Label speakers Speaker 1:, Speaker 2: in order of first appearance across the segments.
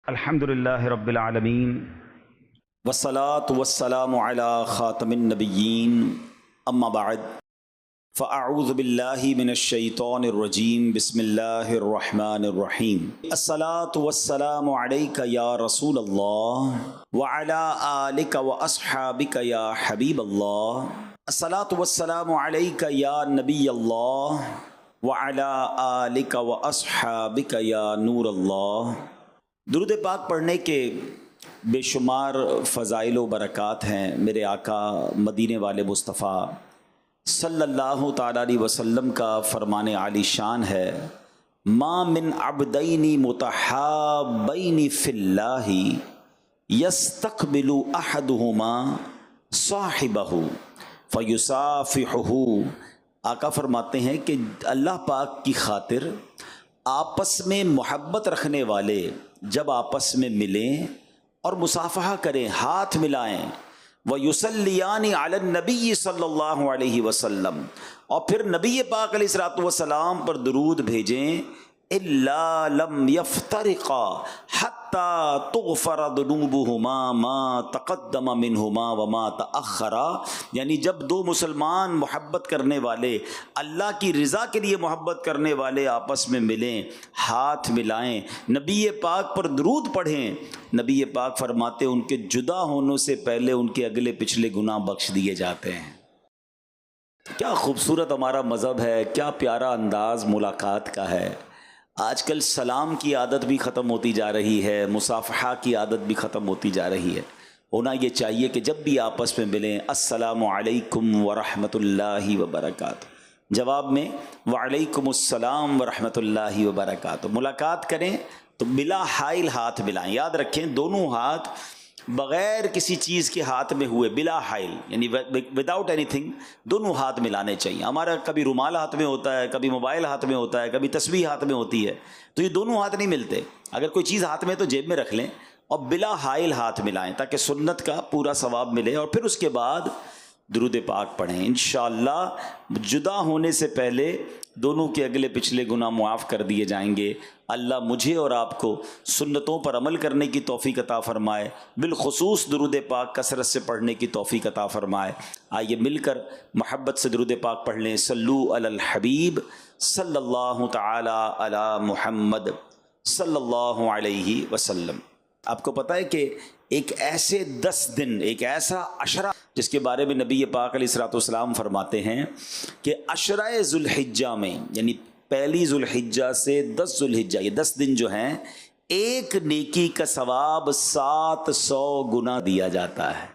Speaker 1: الحمد للہ رب العالمین
Speaker 2: والصلاة والسلام على خاتم النبیین اما بعد فاعوذ باللہ من الشیطان الرجیم بسم اللہ الرحمن الرحیم الصلاة والسلام علیک یا رسول اللہ وعلى آلک واصحابک یا حبیب اللہ الصلاة والسلام علیک یا نبی اللہ وعلى آلک واصحابک یا نور اللہ۔ درود پاک پڑھنے کے بے شمار فضائل و برکات ہیں۔ میرے آقا مدینے والے مصطفیٰ صلی اللہ تعالیٰ علیہ وسلم کا فرمان عالی شان ہے، ما من عبدین متحابین فی اللہ یستقبل احدہما صاحبہ فیصافحہ۔ آقا فرماتے ہیں کہ اللہ پاک کی خاطر آپس میں محبت رکھنے والے جب آپس میں ملیں اور مصافحہ کریں، ہاتھ ملائیں، وَيُصَلِّيَانِ عَلَى النَّبِيِّ صلی اللہ علیہ وسلم، اور پھر نبی پاک علیہ الصلوۃ والسلام پر درود بھیجیں، إِلَّا لَمْ يَفْتَرِقَا حَتَّى تُغْفَرَ ذُنُوبُهُمَا مَا تَقَدَّمَ مِنْهُمَا وَمَا تَأَخَّرَ۔ یعنی جب دو مسلمان محبت کرنے والے، اللہ کی رضا کے لیے محبت کرنے والے آپس میں ملیں، ہاتھ ملائیں، نبی پاک پر درود پڑھیں، نبی پاک فرماتے ان کے جدا ہونے سے پہلے ان کے اگلے پچھلے گناہ بخش دیے جاتے ہیں۔ کیا خوبصورت ہمارا مذہب ہے، کیا پیارا انداز ملاقات کا ہے۔ آج کل سلام کی عادت بھی ختم ہوتی جا رہی ہے، مصافحہ کی عادت بھی ختم ہوتی جا رہی ہے۔ ہونا یہ چاہیے کہ جب بھی آپس میں ملیں، السلام علیکم ورحمۃ اللہ وبرکاتہ، جواب میں وعلیکم السلام ورحمۃ اللہ وبرکاتہ۔ ملاقات کریں تو بلا حائل ہاتھ ملائیں۔ یاد رکھیں دونوں ہاتھ بغیر کسی چیز کے ہاتھ میں ہوئے، بلا حائل یعنی وداؤٹ اینی تھنگ، دونوں ہاتھ ملانے چاہیے۔ ہمارا کبھی رومال ہاتھ میں ہوتا ہے، کبھی موبائل ہاتھ میں ہوتا ہے، کبھی تسبیح ہاتھ میں ہوتی ہے، تو یہ دونوں ہاتھ نہیں ملتے۔ اگر کوئی چیز ہاتھ میں ہے تو جیب میں رکھ لیں اور بلا حائل ہاتھ ملائیں تاکہ سنت کا پورا ثواب ملے، اور پھر اس کے بعد درود پاک پڑھیں۔ انشاءاللہ جدا ہونے سے پہلے دونوں کے اگلے پچھلے گناہ معاف کر دیے جائیں گے۔ اللہ مجھے اور آپ کو سنتوں پر عمل کرنے کی توفیق عطا فرمائے، بالخصوص درود پاک کثرت سے پڑھنے کی توفیق عطا فرمائے۔ آئیے مل کر محبت سے درود پاک پڑھ لیں۔ صلو علی الحبیب صلی اللہ تعالی علی محمد صلی اللہ علیہ وسلم۔ آپ کو پتہ ہے کہ ایک ایسے 10 دن، ایک ایسا عشرہ جس کے بارے میں نبی پاک علیہ الصلوۃ والسلام فرماتے ہیں کہ عشرہ ذوالحجہ میں، یعنی پہلی ذوالحجہ سے 10 ذوالحجہ، یہ 10 دن جو ہیں، ایک نیکی کا ثواب 700 گنا دیا جاتا ہے۔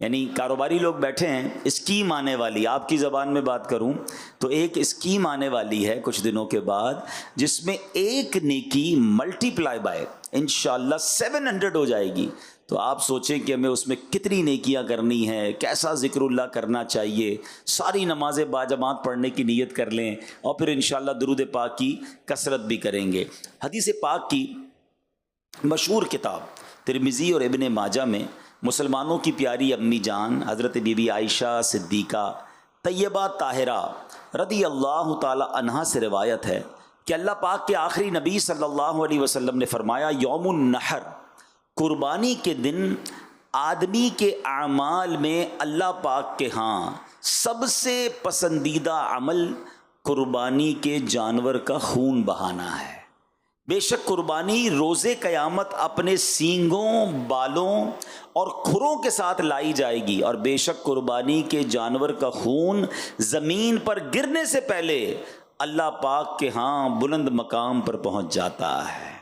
Speaker 2: یعنی کاروباری لوگ بیٹھے ہیں، اسکیم آنے والی، آپ کی زبان میں بات کروں تو ایک اسکیم آنے والی ہے کچھ دنوں کے بعد، جس میں ایک نیکی ملٹی پلائی بائی انشاءاللہ 700 ہو جائے گی۔ تو آپ سوچیں کہ ہمیں اس میں کتنی نیکیاں کرنی ہیں، کیسا ذکر اللہ کرنا چاہیے، ساری نمازیں باجماعت پڑھنے کی نیت کر لیں، اور پھر انشاءاللہ درود پاک کی کثرت بھی کریں گے۔ حدیث پاک کی مشہور کتاب ترمذی اور ابن ماجہ میں مسلمانوں کی پیاری امی جان حضرت بی بی عائشہ صدیقہ طیبہ طاہرہ رضی اللہ تعالی عنہا سے روایت ہے کہ اللہ پاک کے آخری نبی صلی اللہ علیہ وسلم نے فرمایا، یوم النحر، قربانی کے دن آدمی کے اعمال میں اللہ پاک کے ہاں سب سے پسندیدہ عمل قربانی کے جانور کا خون بہانا ہے۔ بے شک قربانی روز قیامت اپنے سینگوں، بالوں اور کھروں کے ساتھ لائی جائے گی، اور بے شک قربانی کے جانور کا خون زمین پر گرنے سے پہلے اللہ پاک کے ہاں بلند مقام پر پہنچ جاتا ہے۔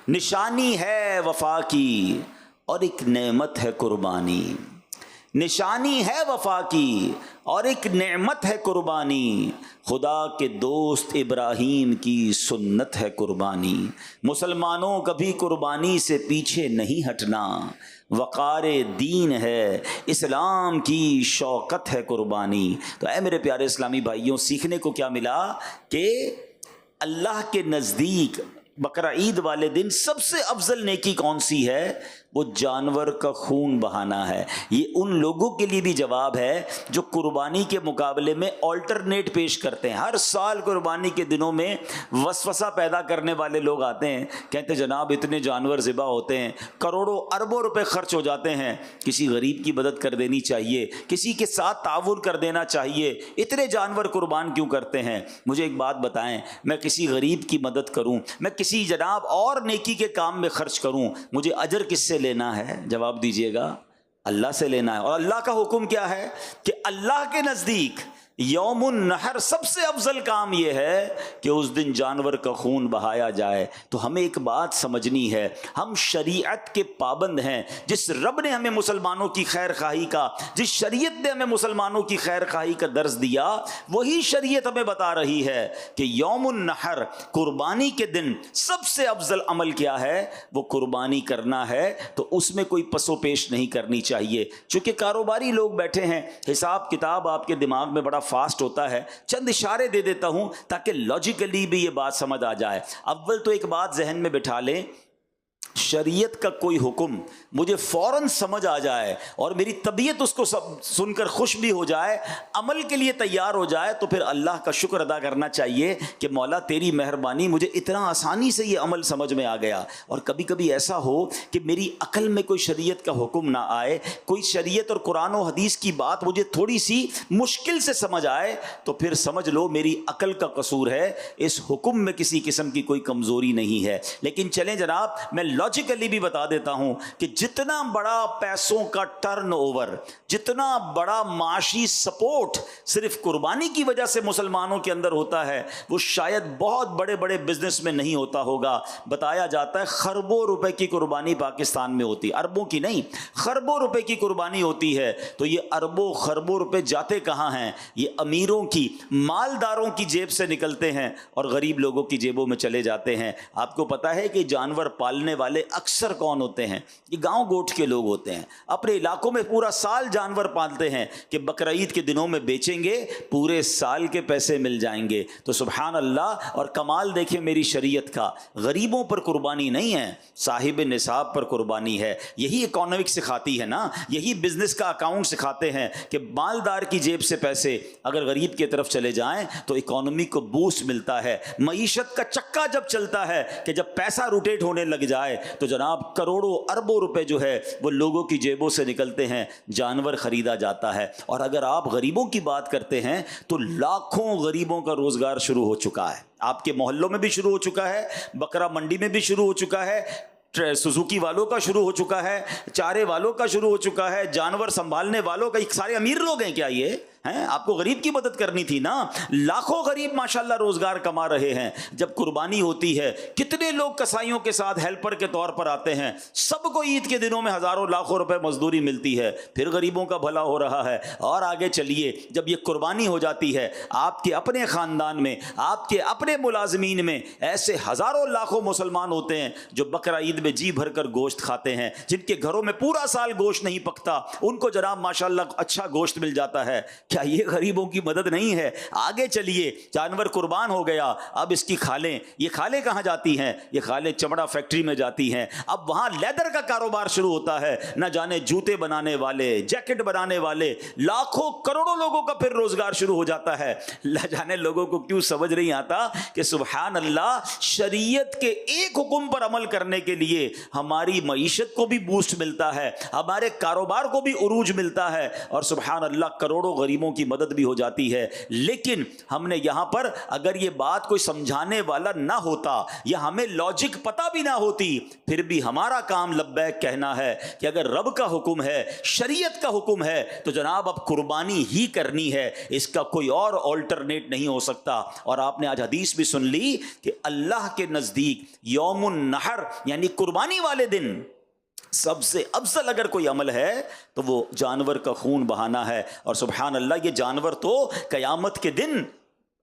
Speaker 2: نشانی ہے وفا کی اور ایک نعمت ہے قربانی، نشانی ہے وفا کی اور ایک نعمت ہے قربانی، خدا کے دوست ابراہیم کی سنت ہے قربانی۔ مسلمانوں کبھی قربانی سے پیچھے نہیں ہٹنا، وقار دین ہے، اسلام کی شوکت ہے قربانی۔ تو اے میرے پیارے اسلامی بھائیوں، سیکھنے کو کیا ملا کہ اللہ کے نزدیک بقرہ عید والے دن سب سے افضل نیکی کون سی ہے؟ وہ جانور کا خون بہانا ہے۔ یہ ان لوگوں کے لیے بھی جواب ہے جو قربانی کے مقابلے میں آلٹرنیٹ پیش کرتے ہیں۔ ہر سال قربانی کے دنوں میں وسوسہ پیدا کرنے والے لوگ آتے ہیں، کہتے ہیں جناب اتنے جانور ذبح ہوتے ہیں، کروڑوں اربوں روپے خرچ ہو جاتے ہیں، کسی غریب کی مدد کر دینی چاہیے، کسی کے ساتھ تعاون کر دینا چاہیے، اتنے جانور قربان کیوں کرتے ہیں؟ مجھے ایک بات بتائیں، میں کسی غریب کی مدد کروں، میں کسی جناب اور نیکی کے کام میں خرچ کروں، مجھے اجر کس سے لینا ہے؟ جواب دیجئے گا، اللہ سے لینا ہے۔ اور اللہ کا حکم کیا ہے کہ اللہ کے نزدیک یوم النحر سب سے افضل کام یہ ہے کہ اس دن جانور کا خون بہایا جائے۔ تو ہمیں ایک بات سمجھنی ہے، ہم شریعت کے پابند ہیں۔ جس رب نے ہمیں مسلمانوں کی خیر خواہی کا، جس شریعت نے ہمیں مسلمانوں کی خیر خواہی کا درس دیا، وہی شریعت ہمیں بتا رہی ہے کہ یوم النحر قربانی کے دن سب سے افضل عمل کیا ہے؟ وہ قربانی کرنا ہے۔ تو اس میں کوئی پس و پیش نہیں کرنی چاہیے۔ چونکہ کاروباری لوگ بیٹھے ہیں، حساب کتاب آپ کے دماغ میں بڑا فاسٹ ہوتا ہے، چند اشارے دے دیتا ہوں تاکہ لاجیکلی بھی یہ بات سمجھ آ جائے۔ اول تو ایک بات ذہن میں بٹھا لیں، شریعت کا کوئی حکم مجھے فوراً سمجھ آ جائے اور میری طبیعت اس کو سن کر خوش بھی ہو جائے، عمل کے لیے تیار ہو جائے، تو پھر اللہ کا شکر ادا کرنا چاہیے کہ مولا تیری مہربانی، مجھے اتنا آسانی سے یہ عمل سمجھ میں آ گیا۔ اور کبھی کبھی ایسا ہو کہ میری عقل میں کوئی شریعت کا حکم نہ آئے، کوئی شریعت اور قرآن و حدیث کی بات مجھے تھوڑی سی مشکل سے سمجھ آئے، تو پھر سمجھ لو میری عقل کا قصور ہے، اس حکم میں کسی قسم کی کوئی کمزوری نہیں ہے۔ لیکن چلیں جناب، میں لاجیکلی بھی بتا دیتا ہوں کہ جتنا بڑا پیسوں کا ٹرن اوور، جتنا بڑا معاشی سپورٹ صرف قربانی کی وجہ سے مسلمانوں کے اندر ہوتا ہے، وہ شاید بہت بڑے بڑے بزنس میں نہیں ہوتا ہوگا۔ بتایا جاتا ہے خربوں روپے کی قربانی پاکستان میں ہوتی، اربوں کی نہیں، خربوں روپے کی قربانی ہوتی ہے۔ تو یہ اربوں خربوں روپے جاتے کہاں ہیں؟ یہ امیروں کی، مالداروں کی جیب سے نکلتے ہیں اور غریب لوگوں کی جیبوں میں چلے جاتے ہیں۔ آپ کو پتا ہے کہ جانور پالنے والے اکثر کون ہوتے ہیں؟ یہ گاؤں گوٹھ کے لوگ ہوتے ہیں، اپنے علاقوں میں پورا سال جانور پالتے ہیں کہ بقرعید کے دنوں میں بیچیں گے، پورے سال کے پیسے مل جائیں گے۔ تو سبحان اللہ، اور کمال دیکھیں میری شریعت کا، غریبوں پر قربانی نہیں ہے، صاحب نصاب پر قربانی ہے۔ یہی اکانومک سکھاتی ہے نا، یہی بزنس کا اکاؤنٹ سکھاتے ہیں کہ مالدار کی جیب سے پیسے اگر غریب کی طرف چلے جائیں تو اکانومی کو بوسٹ ملتا ہے۔ معیشت کا چکا جب چلتا ہے کہ جب پیسہ روٹیٹ ہونے لگ جائے تو جناب کروڑوں اربوں روپے جو ہے وہ لوگوں کی جیبوں سے نکلتے ہیں، جانور خریدا جاتا ہے۔ اور اگر آپ غریبوں کی بات کرتے ہیں تو لاکھوں غریبوں کا روزگار شروع ہو چکا ہے، آپ کے محلوں میں بھی شروع ہو چکا ہے، بکرا منڈی میں بھی شروع ہو چکا ہے، سوزوکی والوں کا شروع ہو چکا ہے، چارے والوں کا شروع ہو چکا ہے، جانور سنبھالنے والوں کا۔ سارے امیر لوگ ہیں کیا یہ ہیں؟ آپ کو غریب کی مدد کرنی تھی نا۔ لاکھوں غریب ماشاءاللہ روزگار کما رہے ہیں۔ جب قربانی ہوتی ہے کتنے لوگ کسائیوں کے ساتھ ہیلپر کے طور پر آتے ہیں، سب کو عید کے دنوں میں ہزاروں لاکھوں روپے مزدوری ملتی ہے، پھر غریبوں کا بھلا ہو رہا ہے۔ اور آگے چلیے، جب یہ قربانی ہو جاتی ہے آپ کے اپنے خاندان میں، آپ کے اپنے ملازمین میں ایسے ہزاروں لاکھوں مسلمان ہوتے ہیں جو بقرہ عید میں جی بھر کر گوشت کھاتے ہیں، جن کے گھروں میں پورا سال گوشت نہیں پکتا، ان کو جناب ماشاءاللہ اچھا گوشت مل جاتا ہے۔ کیا یہ غریبوں کی مدد نہیں ہے؟ آگے چلیے، جانور قربان ہو گیا، اب اس کی کھالیں، یہ کھالیں کہاں جاتی ہیں؟ یہ کھالیں چمڑا فیکٹری میں جاتی ہیں۔ اب وہاں لیدر کا کاروبار شروع ہوتا ہے، نہ جانے جوتے بنانے والے، جیکٹ بنانے والے، لاکھوں کروڑوں لوگوں کا پھر روزگار شروع ہو جاتا ہے۔ نہ جانے لوگوں کو کیوں سمجھ نہیں آتا کہ سبحان اللہ، شریعت کے ایک حکم پر عمل کرنے کے لیے ہماری معیشت کو بھی بوسٹ ملتا ہے، ہمارے کاروبار کو بھی عروج ملتا ہے، اور سبحان اللہ کروڑوں غریبوں کی مدد بھی ہو جاتی ہے۔ لیکن ہم نے یہاں پر اگر یہ بات کوئی سمجھانے والا نہ ہوتا یا ہمیں لاجک پتہ بھی نہ ہوتی، پھر بھی ہمارا کام لبیک کہنا ہے کہ اگر رب کا حکم ہے، شریعت کا حکم ہے، تو جناب اب قربانی ہی کرنی ہے، اس کا کوئی اور آلٹرنیٹ نہیں ہو سکتا۔ اور آپ نے آج حدیث بھی سن لی کہ اللہ کے نزدیک یوم النحر یعنی قربانی والے دن سب سے افضل اگر کوئی عمل ہے تو وہ جانور کا خون بہانا ہے۔ اور سبحان اللہ، یہ جانور تو قیامت کے دن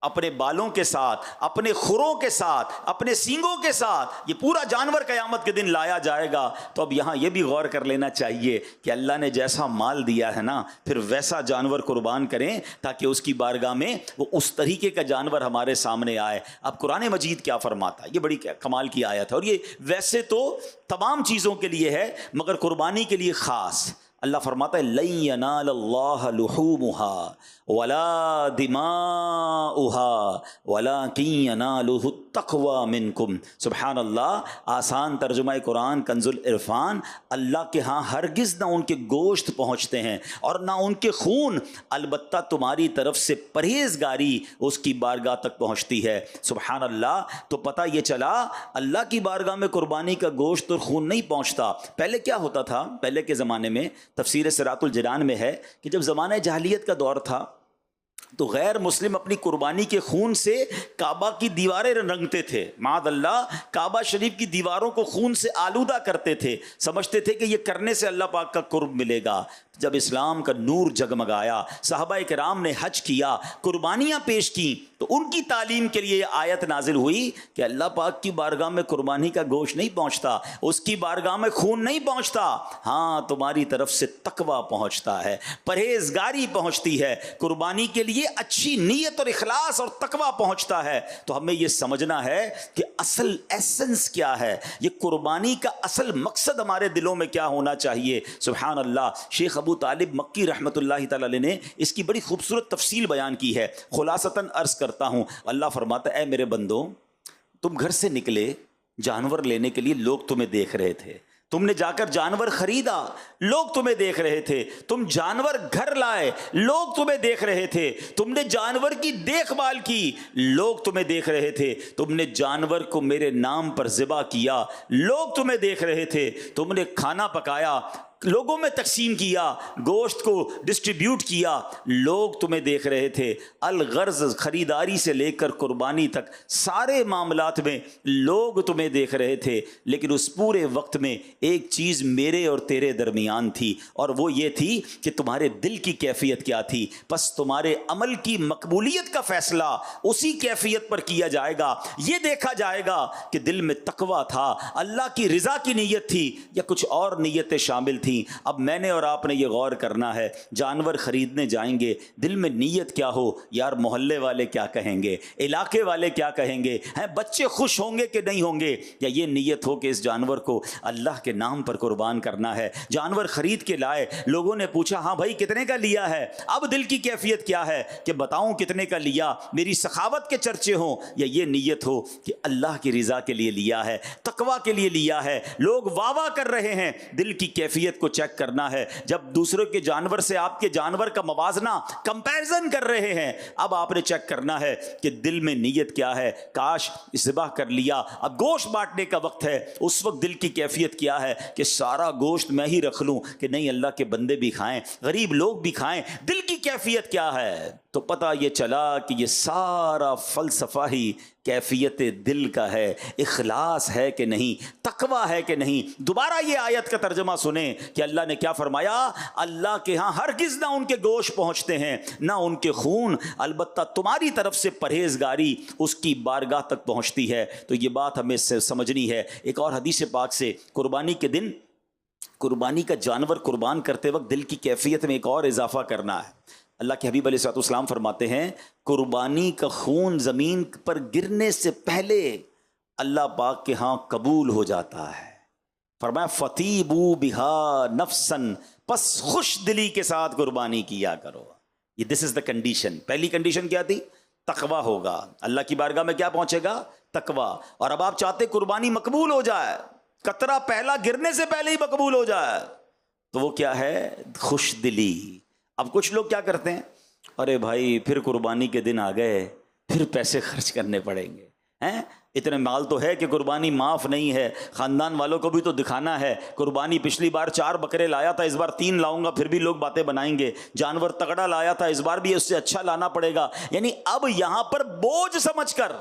Speaker 2: اپنے بالوں کے ساتھ، اپنے کھروں کے ساتھ، اپنے سینگوں کے ساتھ یہ پورا جانور قیامت کے دن لایا جائے گا۔ تو اب یہاں یہ بھی غور کر لینا چاہیے کہ اللہ نے جیسا مال دیا ہے نا، پھر ویسا جانور قربان کریں تاکہ اس کی بارگاہ میں وہ اس طریقے کا جانور ہمارے سامنے آئے۔ اب قرآن مجید کیا فرماتا ہے، یہ بڑی کمال کی آیت ہے، اور یہ ویسے تو تمام چیزوں کے لیے ہے مگر قربانی کے لیے خاص۔ اللہ فرماتا ہے لن ینال اللہ لحومها ولا دماؤها ولکن ینالہ التقوی منکم۔ سبحان اللہ، آسان ترجمہ قرآن کنز العرفان، اللہ کے ہاں ہرگز نہ ان کے گوشت پہنچتے ہیں اور نہ ان کے خون، البتہ تمہاری طرف سے پرہیزگاری اس کی بارگاہ تک پہنچتی ہے۔ سبحان اللہ، تو پتہ یہ چلا اللہ کی بارگاہ میں قربانی کا گوشت اور خون نہیں پہنچتا۔ پہلے کیا ہوتا تھا، پہلے کے زمانے میں تفسیر صراط الجنان میں ہے کہ جب زمانہ جاہلیت کا دور تھا تو غیر مسلم اپنی قربانی کے خون سے کعبہ کی دیواریں رنگتے تھے، معاذ اللہ کعبہ شریف کی دیواروں کو خون سے آلودہ کرتے تھے، سمجھتے تھے کہ یہ کرنے سے اللہ پاک کا قرب ملے گا۔ جب اسلام کا نور جگمگایا، صحابہ کرام نے حج کیا، قربانیاں پیش کی، تو ان کی تعلیم کے لیے یہ آیت نازل ہوئی کہ اللہ پاک کی بارگاہ میں قربانی کا گوشت نہیں پہنچتا، اس کی بارگاہ میں خون نہیں پہنچتا، ہاں تمہاری طرف سے تقویٰ پہنچتا ہے، پرہیزگاری پہنچتی ہے، قربانی کے لیے اچھی نیت اور اخلاص اور تقویٰ پہنچتا ہے۔ تو ہمیں یہ سمجھنا ہے کہ اصل ایسنس کیا ہے، یہ قربانی کا اصل مقصد ہمارے دلوں میں کیا ہونا چاہیے۔ سبحان اللہ، شیخ ابو طالب مکی رحمۃ اللہ تعالی علیہ نے اس کی بڑی خوبصورت تفصیل بیان کی ہے، خلاصتاً عرض کرتا ہوں۔ اللہ فرماتا ہے اے میرے بندو، تم گھر سے نکلے جانور لینے کے لیے، لوگ تمہیں دیکھ رہے تھے، تم نے جا کر جانور خریدا، لوگ تمہیں دیکھ رہے تھے، تم جانور گھر لائے، لوگ تمہیں دیکھ رہے تھے، تم نے جانور کی دیکھ بھال کی، لوگ تمہیں دیکھ رہے تھے، تم نے جانور کو میرے نام پر ذبح کیا، لوگ تمہیں دیکھ رہے تھے، تم نے کھانا پکایا، لوگوں میں تقسیم کیا، گوشت کو ڈسٹریبیوٹ کیا، لوگ تمہیں دیکھ رہے تھے۔ الغرض خریداری سے لے کر قربانی تک سارے معاملات میں لوگ تمہیں دیکھ رہے تھے، لیکن اس پورے وقت میں ایک چیز میرے اور تیرے درمیان تھی، اور وہ یہ تھی کہ تمہارے دل کی کیفیت کیا تھی۔ پس تمہارے عمل کی مقبولیت کا فیصلہ اسی کیفیت پر کیا جائے گا، یہ دیکھا جائے گا کہ دل میں تقویٰ تھا، اللہ کی رضا کی نیت تھی یا کچھ اور نیتیں شامل تھیں۔ اب میں نے اور آپ نے یہ غور کرنا ہے، جانور خریدنے جائیں گے، دل میں نیت کیا ہو، یار محلے والے کیا کہیں گے، علاقے والے کیا کہیں گے، ہیں بچے خوش ہوں گے کہ نہیں ہوں گے، یا یہ نیت ہو کہ اس جانور کو اللہ کے نام پر قربان کرنا ہے۔ جانور خرید کے لائے، لوگوں نے پوچھا ہاں بھائی کتنے کا لیا ہے، اب دل کی کیفیت کیا ہے کہ بتاؤں کتنے کا لیا، میری سخاوت کے چرچے ہوں، یا یہ نیت ہو کہ اللہ کی رضا کے لیے لیا ہے، تقویٰ کے لیے لیا ہے، لوگ واہ واہ کر رہے ہیں۔ دل کی کیفیت کو چیک کرنا ہے۔ جب دوسروں کے جانور سے آپ کے جانور کا موازنہ، کمپیرزن کر رہے ہیں، اب آپ نے چیک کرنا ہے کہ دل میں نیت کیا ہے۔ کاش ذبح کر لیا، اب گوشت بانٹنے کا وقت ہے، اس وقت دل کی کیفیت کیا ہے کہ سارا گوشت میں ہی رکھ لوں کہ نہیں اللہ کے بندے بھی کھائیں، غریب لوگ بھی کھائیں، دل کی کیفیت کیا ہے۔ تو پتہ یہ چلا کہ یہ سارا فلسفہ ہی کیفیت دل کا ہے، اخلاص ہے کہ نہیں، تقویٰ ہے کہ نہیں۔ دوبارہ یہ آیت کا ترجمہ سنیں کہ اللہ نے کیا فرمایا، اللہ کے ہاں ہرگز نہ ان کے گوشت پہنچتے ہیں نہ ان کے خون، البتہ تمہاری طرف سے پرہیزگاری اس کی بارگاہ تک پہنچتی ہے۔ تو یہ بات ہمیں سمجھنی ہے۔ ایک اور حدیث پاک سے قربانی کے دن، قربانی کا جانور قربان کرتے وقت دل کی کیفیت میں ایک اور اضافہ کرنا ہے۔ اللہ کے حبیب علیہ الصلوۃ والسلام فرماتے ہیں قربانی کا خون زمین پر گرنے سے پہلے اللہ پاک کے ہاں قبول ہو جاتا ہے۔ فرمایا فطیبوا بہا نفسن، پس خوش دلی کے ساتھ قربانی کیا کرو۔ یہ دس از دا کنڈیشن۔ پہلی کنڈیشن کیا تھی؟ تقویٰ ہوگا، اللہ کی بارگاہ میں کیا پہنچے گا؟ تقویٰ۔ اور اب آپ چاہتے قربانی مقبول ہو جائے، قطرہ پہلا گرنے سے پہلے ہی مقبول ہو جائے، تو وہ کیا ہے؟ خوش دلی۔ اب کچھ لوگ کیا کرتے ہیں، ارے بھائی پھر قربانی کے دن آ گئے، پھر پیسے خرچ کرنے پڑیں گے، ہیں اتنے مال تو ہے کہ قربانی معاف نہیں ہے، خاندان والوں کو بھی تو دکھانا ہے، قربانی پچھلی بار 4 بکرے لایا تھا، اس بار 3 لاؤں گا، پھر بھی لوگ باتیں بنائیں گے، جانور تگڑا لایا تھا، اس بار بھی اس سے اچھا لانا پڑے گا۔ یعنی اب یہاں پر بوجھ سمجھ کر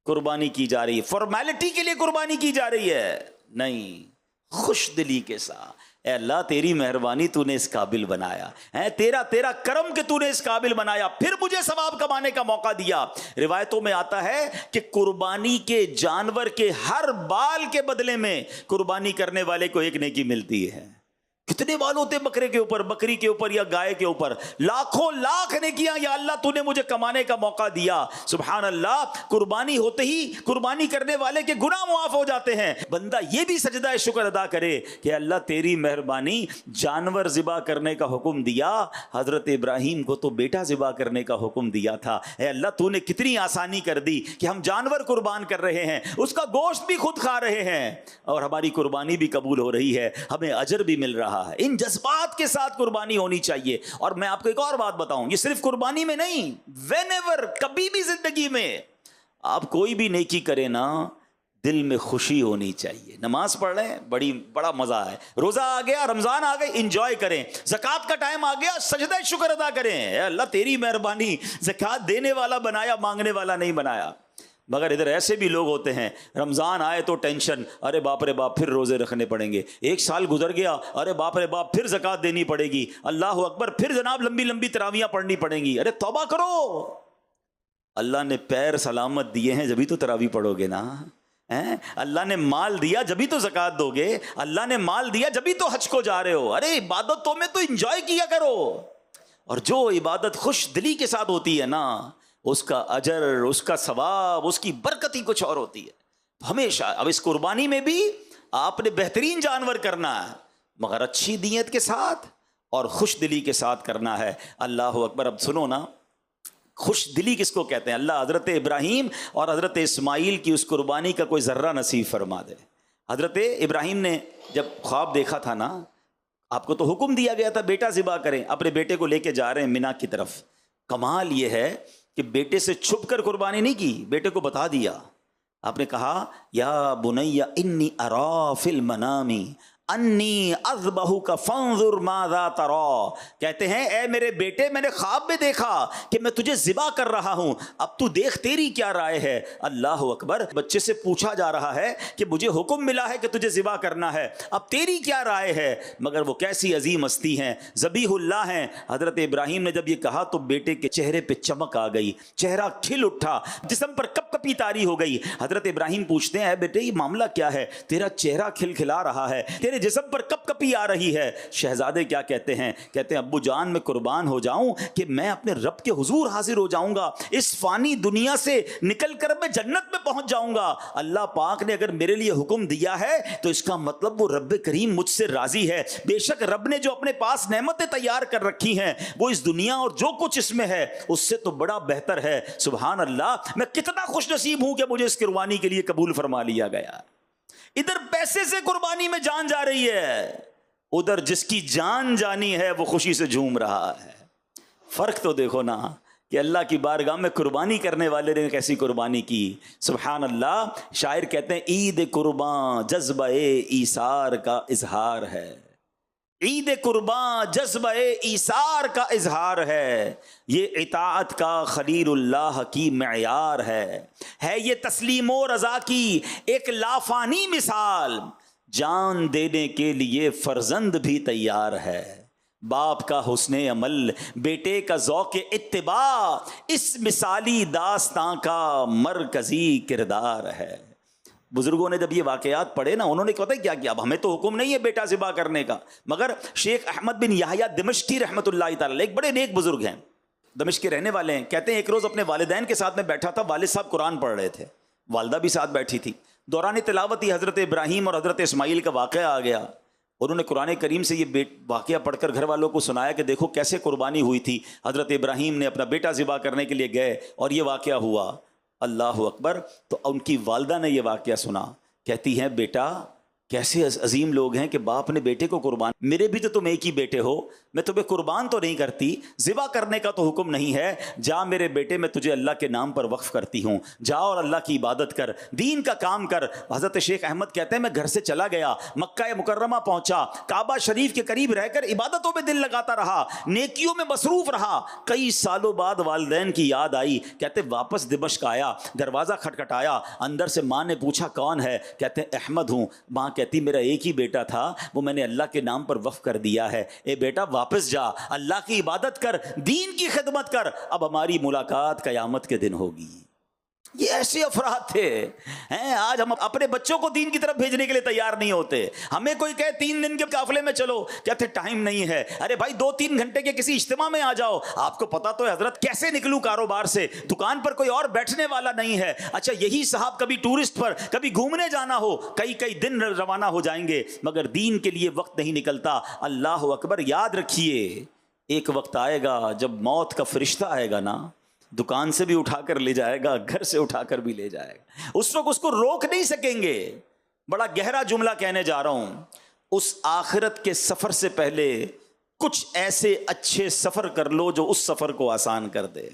Speaker 2: قربانی کی جا رہی ہے، فارمیلٹی کے لیے قربانی کی جا رہی ہے، نہیں، خوش دلی کے ساتھ. اے اللہ تیری مہربانی تو نے اس قابل بنایا ہے, تیرا کرم کہ تو نے اس قابل بنایا, پھر مجھے ثواب کمانے کا موقع دیا. روایتوں میں آتا ہے کہ قربانی کے جانور کے ہر بال کے بدلے میں قربانی کرنے والے کو ایک نیکی ملتی ہے. کتنے بال ہوتے بکرے کے اوپر, بکری کے اوپر یا گائے کے اوپر؟ لاکھوں لاکھ نیکیاں. یا اللہ تو نے مجھے کمانے کا موقع دیا. سبحان اللہ. قربانی ہوتے ہی قربانی کرنے والے کے گناہ معاف ہو جاتے ہیں. بندہ یہ بھی سجدہ شکر ادا کرے کہ اللہ تیری مہربانی, جانور ذبح کرنے کا حکم دیا, حضرت ابراہیم کو تو بیٹا ذبح کرنے کا حکم دیا تھا. اے اللہ تو نے کتنی آسانی کر دی کہ ہم جانور قربان کر رہے ہیں, اس کا گوشت بھی خود کھا رہے ہیں, اور ہماری قربانی بھی قبول ہو رہی ہے, ہمیں اجر بھی مل رہا ہے. ان جذبات کے ساتھ قربانی ہونی چاہیے. اور میں آپ کو ایک اور بات بتاؤں, یہ صرف قربانی میں نہیں, وین ایور, کبھی بھی زندگی میں آپ کوئی بھی نیکی کریں نا, دل میں خوشی ہونی چاہیے. نماز پڑھ رہے ہیں, بڑا مزہ ہے. روزہ آ گیا, رمضان آ گئے, انجوائے کریں. زکوٰۃ کا ٹائم آ گیا, سجدہ شکر ادا کریں. اے اللہ تیری مہربانی, زکوٰۃ دینے والا بنایا, مانگنے والا نہیں بنایا. مگر ادھر ایسے بھی لوگ ہوتے ہیں, رمضان آئے تو ٹینشن, ارے باپ رے باپ پھر روزے رکھنے پڑیں گے. ایک سال گزر گیا, ارے باپ رے باپ پھر زکوٰۃ دینی پڑے گی, اللہ اکبر, پھر جناب لمبی لمبی تراویحاں پڑھنی پڑیں گی. ارے توبہ کرو, اللہ نے پیر سلامت دیے ہیں جبھی تو تراویح پڑھو گے نا. اللہ نے مال دیا جبھی تو زکوٰۃ دو گے, اللہ نے مال دیا جبھی تو حج کو جا رہے ہو. ارے عبادتوں میں تو انجوائے کیا کرو. اور جو عبادت خوش دلی کے ساتھ ہوتی ہے نا, اس کا اجر, اس کا ثواب, اس کی برکت ہی کچھ اور ہوتی ہے ہمیشہ. اب اس قربانی میں بھی آپ نے بہترین جانور کرنا ہے, مگر اچھی نیت کے ساتھ اور خوش دلی کے ساتھ کرنا ہے. اللہ اکبر. اب سنو نا, خوش دلی کس کو کہتے ہیں؟ اللہ حضرت ابراہیم اور حضرت اسماعیل کی اس قربانی کا کوئی ذرہ نصیب فرما دے. حضرت ابراہیم نے جب خواب دیکھا تھا نا, آپ کو تو حکم دیا گیا تھا بیٹا ذبح کریں, اپنے بیٹے کو لے کے جا رہے ہیں مینا کی طرف. کمال یہ ہے کہ بیٹے سے چھپ کر قربانی نہیں کی, بیٹے کو بتا دیا. آپ نے کہا یا بنی انی ارا فی المنام انی اذبحک فانظر ماذا تری. کہتے ہیں اے میرے بیٹے, میں نے خواب میں دیکھا کہ میں تجھے ذبح کر رہا ہوں, اب تو دیکھ تیری کیا رائے ہے. اللہ اکبر. بچے سے پوچھا جا رہا ہے کہ مجھے حکم ملا ہے کہ تجھے ذبح کرنا ہے, اب تیری کیا رائے ہے. مگر وہ کیسی عظیم ہستی ہیں, ذبیح اللہ ہیں. حضرت ابراہیم نے جب یہ کہا تو بیٹے کے چہرے پہ چمک آ گئی, چہرہ کھل اٹھا, جسم پر کپ کپی طاری ہو گئی. حضرت ابراہیم پوچھتے ہیں اے بیٹے یہ معاملہ کیا ہے, تیرا چہرہ کھل کھلا رہا ہے, تیرے جسم پر کپ کپی آ رہی ہے. شہزادے کیا کہتے ہیں ابو جان میں قربان ہو جاؤں کہ میں اپنے رب کے حضور حاضر ہو جاؤں گا, اس فانی دنیا سے نکل کر میں جنت میں پہنچ جاؤں گا. اللہ پاک نے اگر میرے لیے حکم دیا ہے تو اس کا مطلب وہ رب کریم مجھ سے راضی ہے. بے شک رب نے جو اپنے پاس نعمتیں تیار کر رکھی ہیں وہ اس دنیا اور جو کچھ اس میں ہے اس سے تو بڑا بہتر ہے. سبحان اللہ. میں کتنا خوش نصیب ہوں کہ مجھے اس قربانی کے لیے قبول فرما لیا گیا. ادھر پیسے سے قربانی میں جان جا رہی ہے, ادھر جس کی جان جانی ہے وہ خوشی سے جھوم رہا ہے. فرق تو دیکھو نا کہ اللہ کی بارگاہ میں قربانی کرنے والے نے کیسی قربانی کی. سبحان اللہ. شاعر کہتے ہیں عید قرباں جذبہ ایثار کا اظہار ہے, عید قرباں جذبہ ایثار کا اظہار ہے, یہ اطاعت کا خلیل اللہ کی معیار ہے یہ تسلیم و رضا کی ایک لافانی مثال, جان دینے کے لیے فرزند بھی تیار ہے. باپ کا حسن عمل, بیٹے کا ذوق اتباع, اس مثالی داستاں کا مرکزی کردار ہے. بزرگوں نے جب یہ واقعات پڑھے نا, انہوں نے پتہ کیا کیا, اب ہمیں تو حکم نہیں ہے بیٹا ذبح کرنے کا, مگر شیخ احمد بن یحییٰ دمشقی رحمۃ اللہ تعالی ایک بڑے نیک بزرگ ہیں, دمشق کے رہنے والے ہیں. کہتے ہیں ایک روز اپنے والدین کے ساتھ میں بیٹھا تھا, والد صاحب قرآن پڑھ رہے تھے, والدہ بھی ساتھ بیٹھی تھی. دوران تلاوت ہی حضرت ابراہیم اور حضرت اسماعیل کا واقعہ آ گیا. انہوں نے قرآن کریم سے یہ واقعہ پڑھ کر گھر والوں کو سنایا کہ دیکھو کیسے قربانی ہوئی تھی. حضرت ابراہیم نے اپنا بیٹا ذبح کرنے کے لیے گئے اور یہ واقعہ ہوا. اللہ اکبر. تو ان کی والدہ نے یہ واقعہ سنا, کہتی ہیں بیٹا کیسے عظیم لوگ ہیں کہ باپ نے بیٹے کو قربان, میرے بھی تو تم ایک ہی بیٹے ہو, میں تمہیں قربان تو نہیں کرتی, ذبح کرنے کا تو حکم نہیں ہے, جا میرے بیٹے میں تجھے اللہ کے نام پر وقف کرتی ہوں, جا اور اللہ کی عبادت کر, دین کا کام کر. حضرت شیخ احمد کہتے ہیں میں گھر سے چلا گیا, مکہ مکرمہ پہنچا, کعبہ شریف کے قریب رہ کر عبادتوں میں دل لگاتا رہا, نیکیوں میں مصروف رہا. کئی سالوں بعد والدین کی یاد آئی, کہتے واپس دمشق آیا, دروازہ کھٹکھٹایا, اندر سے ماں نے پوچھا کون ہے, کہتے ہیں احمد ہوں. ماں کہتی میرا ایک ہی بیٹا تھا, وہ میں نے اللہ کے نام پر وقف کر دیا ہے. اے بیٹا واپس جا, اللہ کی عبادت کر, دین کی خدمت کر, اب ہماری ملاقات قیامت کے دن ہوگی. یہ ایسے افراد تھے ہیں. آج ہم اپنے بچوں کو دین کی طرف بھیجنے کے لیے تیار نہیں ہوتے. ہمیں کوئی کہے 3 دن کے قافلے میں چلو, کہتے ٹائم نہیں ہے. ارے بھائی 2-3 گھنٹے کے کسی اجتماع میں آ جاؤ. آپ کو پتا تو ہے حضرت کیسے نکلوں کاروبار سے, دکان پر کوئی اور بیٹھنے والا نہیں ہے. اچھا یہی صاحب کبھی ٹورسٹ پر کبھی گھومنے جانا ہو, کئی دن روانہ ہو جائیں گے, مگر دین کے لیے وقت نہیں نکلتا. اللہ اکبر. یاد رکھیے ایک وقت آئے گا جب موت کا فرشتہ آئے گا نا, دکان سے بھی اٹھا کر لے جائے گا, گھر سے اٹھا کر بھی لے جائے گا. اس وقت اس کو روک نہیں سکیں گے. بڑا گہرا جملہ کہنے جا رہا ہوں. اس آخرت کے سفر سے پہلے کچھ ایسے اچھے سفر کر لو جو اس سفر کو آسان کر دے.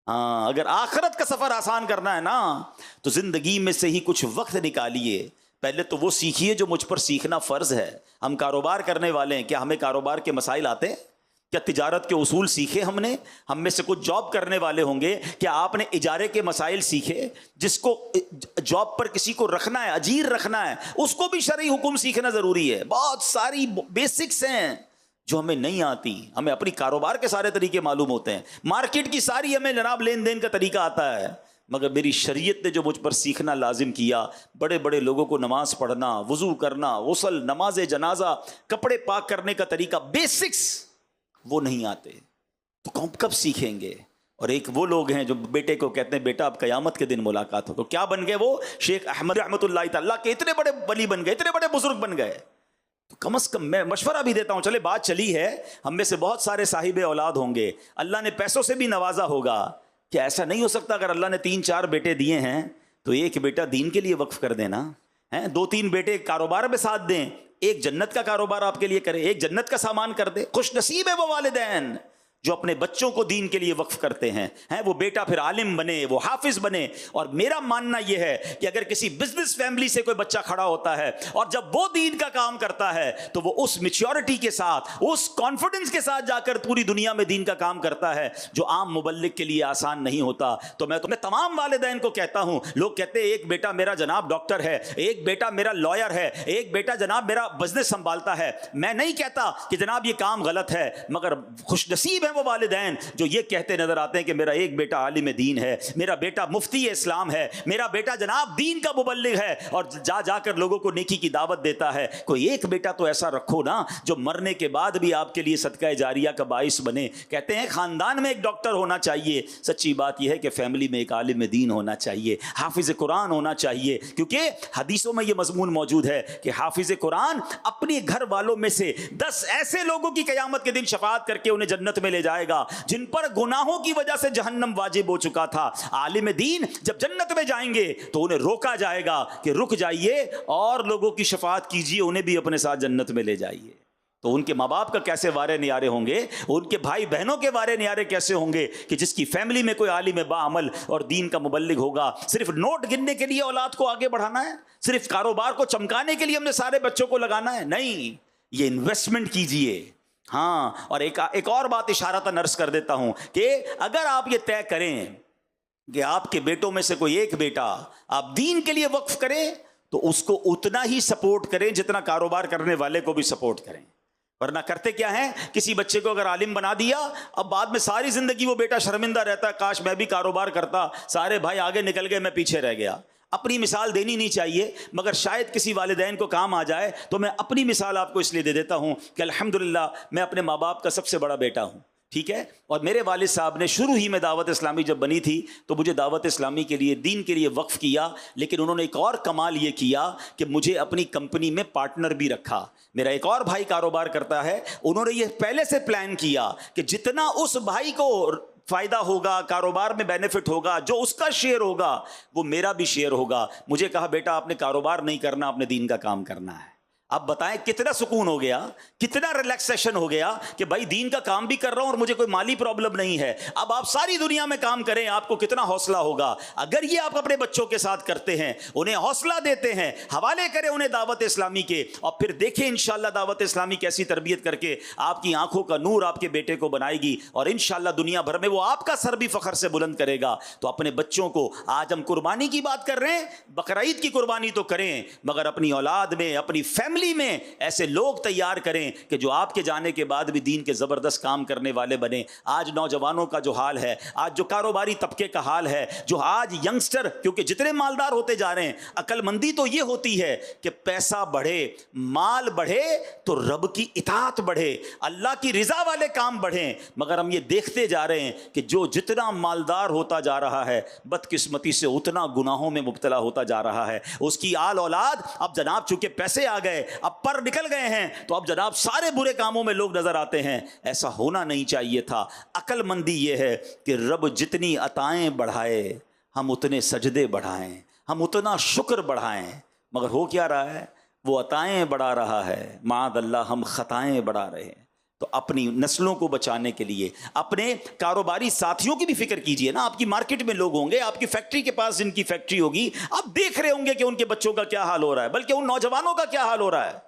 Speaker 2: ہاں, اگر آخرت کا سفر آسان کرنا ہے نا تو زندگی میں سے ہی کچھ وقت نکالیے. پہلے تو وہ سیکھیے جو مجھ پر سیکھنا فرض ہے. ہم کاروبار کرنے والے ہیں, کیا ہمیں کاروبار کے مسائل آتے ہیں؟ کیا تجارت کے اصول سیکھے ہم نے؟ ہم میں سے کچھ جاب کرنے والے ہوں گے, کیا آپ نے اجارے کے مسائل سیکھے؟ جس کو جاب پر کسی کو رکھنا ہے, اجیر رکھنا ہے, اس کو بھی شرعی حکم سیکھنا ضروری ہے. بہت ساری بیسکس ہیں جو ہمیں نہیں آتی. ہمیں اپنی کاروبار کے سارے طریقے معلوم ہوتے ہیں, مارکیٹ کی ساری ہمیں جناب لین دین کا طریقہ آتا ہے, مگر میری شریعت نے جو مجھ پر سیکھنا لازم کیا, بڑے بڑے لوگوں کو نماز پڑھنا, وضو کرنا, غسل, نماز جنازہ, کپڑے پاک کرنے کا طریقہ, بیسکس وہ نہیں آتے. تو کب سیکھیں گے؟ اور ایک وہ لوگ ہیں جو بیٹے کو کہتے ہیں بیٹا اب قیامت کے دن ملاقات ہو. تو کیا بن گئے وہ؟ شیخ احمد رحمۃ اللہ تعالیٰ کے اتنے بڑے ولی بن گئے, اتنے بڑے بزرگ بن گئے. تو کم از کم میں مشورہ بھی دیتا ہوں, چلے بات چلی ہے, ہم میں سے بہت سارے صاحب اولاد ہوں گے, اللہ نے پیسوں سے بھی نوازا ہوگا. کہ ایسا نہیں ہو سکتا اگر اللہ نے 3-4 بیٹے دیے ہیں تو ایک بیٹا دین کے لیے وقف کر دینا, 2-3 بیٹے کاروبار میں ساتھ دیں, ایک جنت کا کاروبار آپ کے لیے کرے, ایک جنت کا سامان کر دے. خوش نصیب ہے وہ والدین جو اپنے بچوں کو دین کے لیے وقف کرتے ہیں. وہ بیٹا پھر عالم بنے, وہ حافظ بنے. اور میرا ماننا یہ ہے کہ اگر کسی بزنس فیملی سے کوئی بچہ کھڑا ہوتا ہے اور جب وہ دین کا کام کرتا ہے تو وہ اس میچیورٹی کے ساتھ, اس کانفیڈنس کے ساتھ جا کر پوری دنیا میں دین کا کام کرتا ہے جو عام مبلغ کے لیے آسان نہیں ہوتا. تو میں تمہیں تمام والدین کو کہتا ہوں, لوگ کہتے ہیں ایک بیٹا میرا جناب ڈاکٹر ہے, ایک بیٹا میرا لائر ہے, ایک بیٹا جناب میرا بزنس سنبھالتا ہے. میں نہیں کہتا کہ جناب یہ کام غلط ہے, مگر خوش نصیب ہے وہ والدین جو یہ کہتے نظر آتے ہیں کہ میرا ایک بیٹا عالم دین ہے, میرا بیٹا مفتی اسلام ہے, میرا بیٹا جناب دین کا مبلغ ہے اور جا کر لوگوں کو نیکی کی دعوت دیتا ہے. کوئی ایک بیٹا تو ایسا رکھو نا جو مرنے کے بعد بھی آپ کے لیے صدقہ جاریہ کا باعث بنے. کہتے ہیں خاندان میں ایک ڈاکٹر ہونا چاہیے, سچی بات یہ ہے کہ فیملی میں ایک عالم دین ہونا چاہیے, حافظ قرآن ہونا چاہیے, کیونکہ حدیثوں میں یہ مضمون موجود ہے کہ حافظ قرآن اپنے گھر والوں میں سے 10 ایسے لوگوں کی قیامت کے دن شفاعت کر کے انہیں جنت میں لے جائے گا جن پر گناہوں کی وجہ سے جہنم واجب ہو چکا تھا. عالم دین جب جنت میں جائیں گے تو انہیں روکا جائے گا کہ رک جائیے اور لوگوں کی شفاعت کیجیے, انہیں بھی اپنے ساتھ جنت میں لے جائیے. تو ان کے ماں باپ کا کیسے وارے نیارے ہوں گے, ان کے بھائی بہنوں کے وارے نیارے کیسے ہوں گے کہ جس کی فیملی میں کوئی عالم باعمل اور دین کا مبلغ ہوگا. صرف نوٹ گننے کے لیے اولاد کو آگے بڑھانا ہے, صرف کاروبار کو چمکانے کے لیے ہم نے سارے بچوں کو لگانا ہے؟ نہیں, یہ انویسٹمنٹ کیجئے. ہاں, اور ایک اور بات اشارتاً عرض کر دیتا ہوں کہ اگر آپ یہ طے کریں کہ آپ کے بیٹوں میں سے کوئی ایک بیٹا آپ دین کے لیے وقف کریں تو اس کو اتنا ہی سپورٹ کریں جتنا کاروبار کرنے والے کو بھی سپورٹ کریں. ورنہ کرتے کیا ہیں, کسی بچے کو اگر عالم بنا دیا, اب بعد میں ساری زندگی وہ بیٹا شرمندہ رہتا ہے, کاش میں بھی کاروبار کرتا, سارے بھائی آگے نکل گئے, میں پیچھے رہ گیا. اپنی مثال دینی نہیں چاہیے, مگر شاید کسی والدین کو کام آ جائے تو میں اپنی مثال آپ کو اس لیے دے دیتا ہوں کہ الحمدللہ میں اپنے ماں باپ کا سب سے بڑا بیٹا ہوں. ٹھیک ہے, اور میرے والد صاحب نے شروع ہی میں دعوت اسلامی جب بنی تھی تو مجھے دعوت اسلامی کے لیے, دین کے لیے وقف کیا. لیکن انہوں نے ایک اور کمال یہ کیا کہ مجھے اپنی کمپنی میں پارٹنر بھی رکھا. میرا ایک اور بھائی کاروبار کرتا ہے, انہوں نے یہ پہلے سے پلان کیا کہ جتنا اس بھائی کو فائدہ ہوگا, کاروبار میں بینیفٹ ہوگا, جو اس کا شیئر ہوگا وہ میرا بھی شیئر ہوگا. مجھے کہا بیٹا آپ نے کاروبار نہیں کرنا, آپ نے دین کا کام کرنا ہے. اب بتائیں کتنا سکون ہو گیا, کتنا ریلیکسیشن ہو گیا کہ بھائی دین کا کام بھی کر رہا ہوں اور مجھے کوئی مالی پرابلم نہیں ہے. اب آپ ساری دنیا میں کام کریں, آپ کو کتنا حوصلہ ہوگا. اگر یہ آپ اپنے بچوں کے ساتھ کرتے ہیں, انہیں حوصلہ دیتے ہیں, حوالے کریں انہیں دعوت اسلامی کے, اور پھر دیکھیں انشاءاللہ دعوت اسلامی کیسی تربیت کر کے آپ کی آنکھوں کا نور آپ کے بیٹے کو بنائے گی, اور انشاءاللہ دنیا بھر میں وہ آپ کا سر بھی فخر سے بلند کرے گا. تو اپنے بچوں کو, آج ہم قربانی کی بات کر رہے ہیں, بقرعید کی قربانی تو کریں, مگر اپنی اولاد میں, اپنی فیملی میں ایسے لوگ تیار کریں کہ جو آپ کے جانے کے بعد بھی دین کے زبردست کام کرنے والے بنے. آج نوجوانوں کا جو حال ہے, آج جو کاروباری طبقے کا حال ہے, جو آج ینگسٹر, کیونکہ جتنے مالدار ہوتے جا رہے ہیں, عقل مندی تو یہ ہوتی ہے کہ پیسہ بڑھے, مال بڑھے تو رب کی اطاعت بڑھے, اللہ کی رضا والے کام بڑھیں. مگر ہم یہ دیکھتے جا رہے ہیں کہ جو جتنا مالدار ہوتا جا رہا ہے, بدقسمتی سے اتنا گناہوں میں مبتلا ہوتا جا رہا ہے. اس کی آل اولاد اب جناب چونکہ پیسے آ گئے, اب پر نکل گئے ہیں, تو اب جناب سارے برے کاموں میں لوگ نظر آتے ہیں. ایسا ہونا نہیں چاہیے تھا. عقل مندی یہ ہے کہ رب جتنی عطائیں بڑھائے ہم اتنے سجدے بڑھائیں, ہم اتنا شکر بڑھائیں. مگر ہو کیا رہا ہے, وہ عطائیں بڑھا رہا ہے, معاذ اللہ ہم خطائیں بڑھا رہے ہیں. تو اپنی نسلوں کو بچانے کے لیے اپنے کاروباری ساتھیوں کی بھی فکر کیجئے نا. آپ کی مارکیٹ میں لوگ ہوں گے, آپ کی فیکٹری کے پاس جن کی فیکٹری ہوگی, آپ دیکھ رہے ہوں گے کہ ان کے بچوں کا کیا حال ہو رہا ہے, بلکہ ان نوجوانوں کا کیا حال ہو رہا ہے.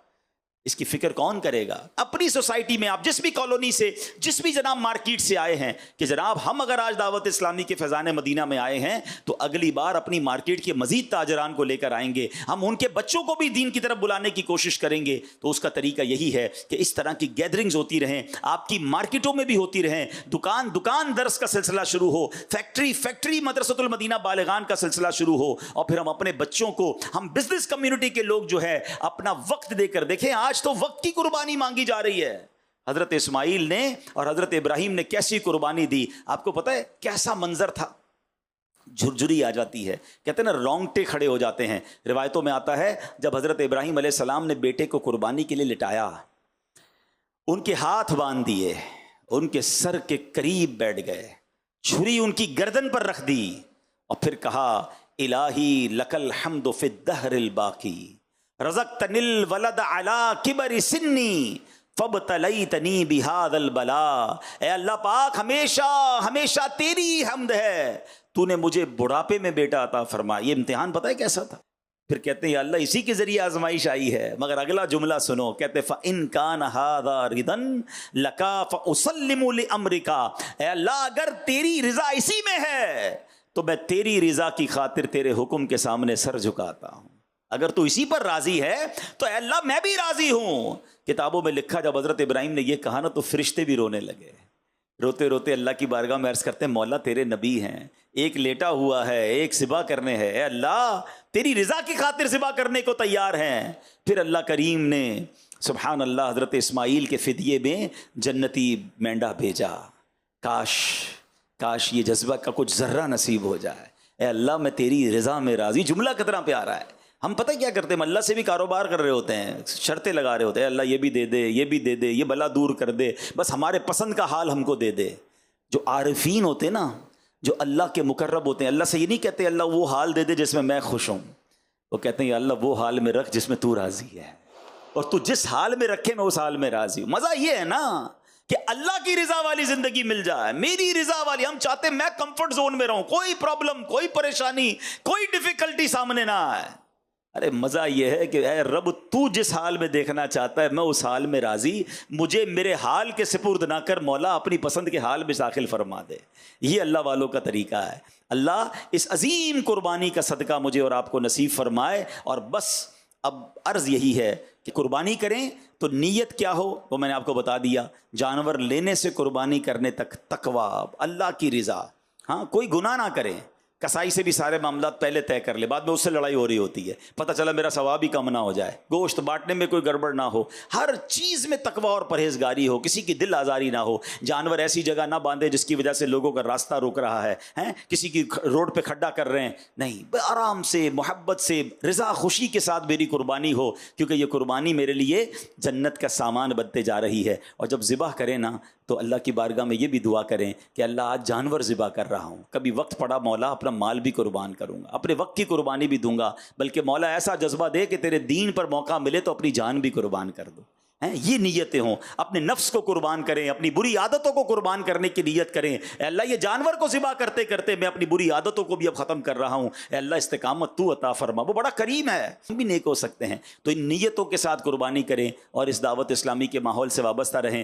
Speaker 2: اس کی فکر کون کرے گا؟ اپنی سوسائٹی میں آپ جس بھی کالونی سے, جس بھی جناب مارکیٹ سے آئے ہیں, کہ جناب ہم اگر آج دعوت اسلامی کے فیضان مدینہ میں آئے ہیں تو اگلی بار اپنی مارکیٹ کے مزید تاجران کو لے کر آئیں گے, ہم ان کے بچوں کو بھی دین کی طرف بلانے کی کوشش کریں گے. تو اس کا طریقہ یہی ہے کہ اس طرح کی گیدرنگز ہوتی رہیں, آپ کی مارکیٹوں میں بھی ہوتی رہیں, دکان دکان درس کا سلسلہ شروع ہو, فیکٹری فیکٹری مدرسۃ المدینہ بالغان کا سلسلہ شروع ہو, اور پھر ہم اپنے بچوں کو, ہم بزنس کمیونٹی کے لوگ جو ہے اپنا وقت دے کر دیکھیں. آج تو وقت کی قربانی مانگی جا رہی ہے. حضرت اسماعیل نے اور حضرت ابراہیم نے کیسی قربانی دی, آپ کو پتہ ہے کیسا منظر تھا؟ جھرجھری آ جاتی ہے, کہتے ہیں نا رونگٹے کھڑے ہو جاتے ہیں. روایتوں میں آتا ہے جب حضرت ابراہیم علیہ السلام نے بیٹے کو قربانی کے لیے لٹایا, ان کے ہاتھ باندھ دیے, ان کے سر کے قریب بیٹھ گئے, چھری ان کی گردن پر رکھ دی, اور پھر کہا الہی لک الحمد فی الدہر الباقی رزقتنی الولد علی کبر سنی فابتلیتنی بہذا البلاء. اے اللہ پاک ہمیشہ ہمیشہ تیری حمد ہے, تو نے مجھے بڑھاپے میں بیٹا عطا فرمایا. یہ امتحان پتہ ہے کیسا تھا؟ پھر کہتے ہیں یا اللہ اسی کے ذریعے آزمائش آئی ہے. مگر اگلا جملہ سنو, کہتے فَإِن كَانَ هَذَا رِضًا لَكَ فَأُسَلِّمُ لِأَمْرِكَ. اے اللہ اگر تیری رضا اسی میں ہے تو میں تیری رضا کی خاطر تیرے حکم کے سامنے سر جھکاتا ہوں. اگر تو اسی پر راضی ہے تو اے اللہ میں بھی راضی ہوں. کتابوں میں لکھا جب حضرت ابراہیم نے یہ کہا نا تو فرشتے بھی رونے لگے. روتے روتے اللہ کی بارگاہ میں عرض کرتے ہیں مولا تیرے نبی ہیں, ایک لیٹا ہوا ہے, ایک ذبح کرنے ہے, اے اللہ تیری رضا کی خاطر ذبح کرنے کو تیار ہیں. پھر اللہ کریم نے سبحان اللہ حضرت اسماعیل کے فدیے میں جنتی مینڈا بھیجا. کاش یہ جذبہ کا کچھ ذرہ نصیب ہو جائے. اے اللہ میں تیری رضا میں راضی. جملہ کتنا پیارا ہے. ہم پتہ کیا کرتے ہیں, اللہ سے بھی کاروبار کر رہے ہوتے ہیں, شرطیں لگا رہے ہوتے ہیں, اللہ یہ بھی دے دے, یہ بھی دے دے, یہ بلا دور کر دے, بس ہمارے پسند کا حال ہم کو دے دے. جو عارفین ہوتے ہیں نا, جو اللہ کے مقرب ہوتے ہیں, اللہ سے یہ نہیں کہتے اللہ وہ حال دے دے جس میں میں خوش ہوں. وہ کہتے ہیں اللہ وہ حال میں رکھ جس میں تو راضی ہے, اور تو جس حال میں رکھے میں اس حال میں راضی ہوں. مزہ یہ ہے نا کہ اللہ کی رضا والی زندگی مل جائے, میری رضا والی. ہم چاہتے ہیں میں کمفرٹ زون میں رہوں, کوئی پرابلم, کوئی پریشانی, کوئی ڈیفیکلٹی سامنے نہ آئے. ارے مزہ یہ ہے کہ اے رب تو جس حال میں دیکھنا چاہتا ہے میں اس حال میں راضی, مجھے میرے حال کے سپرد نہ کر مولا, اپنی پسند کے حال میں داخل فرما دے. یہ اللہ والوں کا طریقہ ہے. اللہ اس عظیم قربانی کا صدقہ مجھے اور آپ کو نصیب فرمائے. اور بس اب عرض یہی ہے کہ قربانی کریں تو نیت کیا ہو وہ میں نے آپ کو بتا دیا. جانور لینے سے قربانی کرنے تک تقویٰ, اللہ کی رضا. ہاں کوئی گناہ نہ کریں. کسائی سے بھی سارے معاملات پہلے طے کر لے, بعد میں اس سے لڑائی ہو رہی ہوتی ہے, پتہ چلا میرا ثواب ہی کم نہ ہو جائے. گوشت بانٹنے میں کوئی گڑبڑ نہ ہو, ہر چیز میں تقویٰ اور پرہیزگاری ہو, کسی کی دل آزاری نہ ہو. جانور ایسی جگہ نہ باندھے جس کی وجہ سے لوگوں کا راستہ روک رہا ہے, کسی کی روڈ پہ کھڈا کر رہے ہیں. نہیں, آرام سے, محبت سے, رضا خوشی کے ساتھ میری قربانی ہو, کیونکہ یہ قربانی میرے لیے جنت کا سامان بنتے جا رہی ہے. اور جب ذبح کریں نا تو اللہ کی بارگاہ میں یہ بھی دعا کریں کہ اللہ آج جانور ذبح کر رہا ہوں, کبھی وقت پڑا مولا اپنا اپنا مال بھی قربان کروں گا، اپنے وقت کی قربانی بھی دوں گا، بلکہ مولا ایسا جذبہ دے کہ تیرے دین پر موقع ملے تو اپنی جان بھی قربان کر دو. یہ نیتیں ہوں. اپنے نفس کو قربان کریں، اپنی بری عادتوں کو قربان کرنے کی نیت کریں. اے اللہ یہ جانور کو ذبح کرتے کرتے میں اپنی بری عادتوں کو بھی اب ختم کر رہا ہوں. اے اللہ استقامت تو عطا فرما. وہ بڑا کریم ہے، ہم بھی نیک ہو سکتے ہیں. تو ان نیتوں کے ساتھ قربانی کریں اور اس دعوت اسلامی کے ماحول سے وابستہ رہیں.